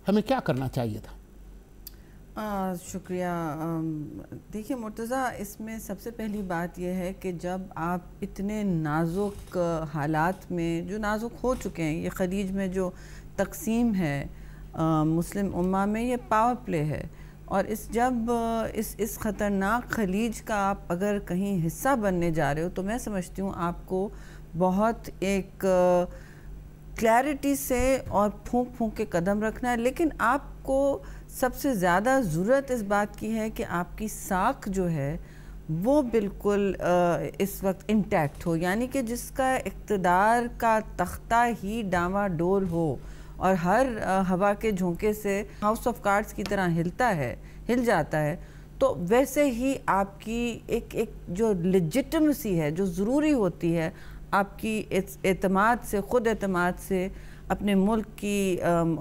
ہمیں کیا کرنا چاہیے تھا؟ شکریہ. دیکھیے مرتضیٰ، اس میں سب سے پہلی بات یہ ہے کہ جب آپ اتنے نازک حالات میں جو نازک ہو چکے ہیں، یہ خلیج میں جو تقسیم ہے مسلم امہ میں، یہ پاور پلے ہے، اور جب اس خطرناک خلیج کا آپ اگر کہیں حصہ بننے جا رہے ہو تو میں سمجھتی ہوں آپ کو بہت ایک کلیئرٹی سے اور پھونک پھونک کے قدم رکھنا ہے. لیکن آپ کو سب سے زیادہ ضرورت اس بات کی ہے کہ آپ کی ساکھ جو ہے وہ بالکل اس وقت انٹیکٹ ہو، یعنی کہ جس کا اقتدار کا تختہ ہی ڈاما ڈول ہو اور ہر ہوا کے جھونکے سے ہاؤس آف کارڈز کی طرح ہل جاتا ہے. تو ویسے ہی آپ کی ایک جو لیجٹمیسی ہے، جو ضروری ہوتی ہے آپ کی اعتماد سے، خود اعتماد سے اپنے ملک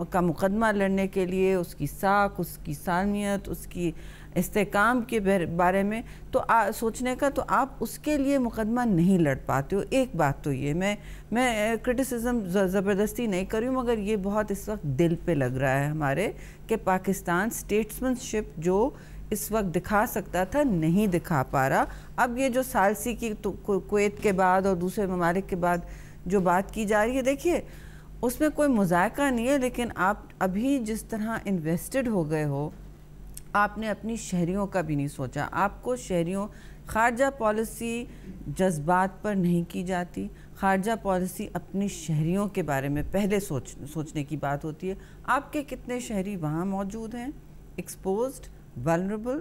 کا مقدمہ لڑنے کے لیے، اس کی ساکھ، اس کی سالمیت، اس کی استحکام کے بارے میں تو سوچنے کا، تو آپ اس کے لیے مقدمہ نہیں لڑ پاتے ہو. ایک بات تو یہ میں کرٹیسزم زبردستی نہیں کر رہی ہوں، مگر یہ بہت اس وقت دل پہ لگ رہا ہے ہمارے کہ پاکستان سٹیٹسمن شپ جو اس وقت دکھا سکتا تھا نہیں دکھا پا رہا. اب یہ جو ثالثی کی کویت کے بعد اور دوسرے ممالک کے بعد جو بات کی جا رہی ہے، دیکھیے اس میں کوئی مذائقہ نہیں ہے، لیکن آپ ابھی جس طرح انویسٹڈ ہو گئے ہو، آپ نے اپنی شہریوں کا بھی نہیں سوچا. آپ کو شہریوں، خارجہ پالیسی جذبات پر نہیں کی جاتی، خارجہ پالیسی اپنی شہریوں کے بارے میں پہلے سوچنے کی بات ہوتی ہے. آپ کے کتنے شہری وہاں موجود ہیں ایکسپوزڈ، vulnerable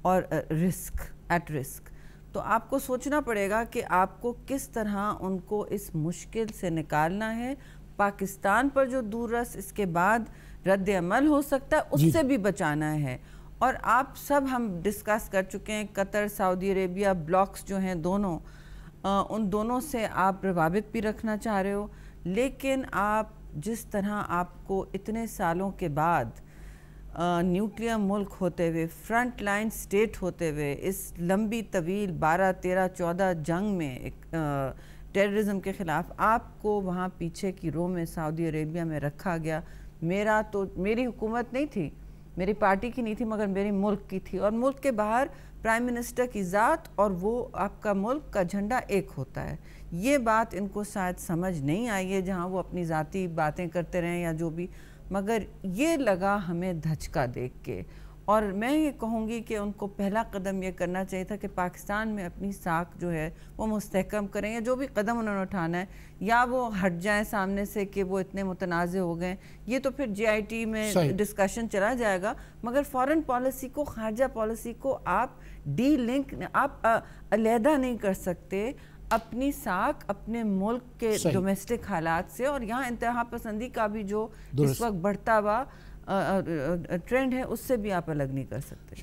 اور ایٹ رسک، تو آپ کو سوچنا پڑے گا کہ آپ کو کس طرح ان کو اس مشکل سے نکالنا ہے. پاکستان پر جو دور رس اس کے بعد رد عمل ہو سکتا ہے اس سے بھی بچانا ہے. اور آپ سب ہم ڈسکس کر چکے ہیں، قطر، سعودی عربیہ بلاکس جو ہیں دونوں، ان دونوں سے آپ روابط بھی رکھنا چاہ رہے ہو، لیکن آپ جس طرح آپ کو اتنے سالوں کے بعد نیوکلیر ملک ہوتے ہوئے، فرنٹ لائن سٹیٹ ہوتے ہوئے، اس لمبی طویل 12، 13، 14 جنگ میں ٹیررزم کے خلاف آپ کو وہاں پیچھے کی رو میں سعودی عربیہ میں رکھا گیا. میری حکومت نہیں تھی، میری پارٹی کی نہیں تھی، مگر میری ملک کی تھی، اور ملک کے باہر پرائم منسٹر کی ذات اور وہ آپ کا ملک کا جھنڈا ایک ہوتا ہے. یہ بات ان کو شاید سمجھ نہیں آئی ہے، جہاں وہ اپنی ذاتی باتیں کرتے رہیں یا جو بھی، مگر یہ لگا ہمیں دھچکا دیکھ کے. اور میں یہ کہوں گی کہ ان کو پہلا قدم یہ کرنا چاہیے تھا کہ پاکستان میں اپنی ساکھ جو ہے وہ مستحکم کریں، یا جو بھی قدم انہوں نے اٹھانا ہے، یا وہ ہٹ جائیں سامنے سے کہ وہ اتنے متنازع ہو گئے. یہ تو پھر جی آئی ٹی میں ڈسکشن چلا جائے گا، مگر فارن پالیسی کو، خارجہ پالیسی کو آپ ڈی لنک، آپ علیحدہ نہیں کر سکتے اپنی ساکھ اپنے ملک کے ڈومیسٹک حالات سے. اور یہاں انتہا پسندی کا بھی جو اس وقت بڑھتا ہوا ٹرینڈ ہے، اس سے بھی آپ الگ نہیں کر سکتے.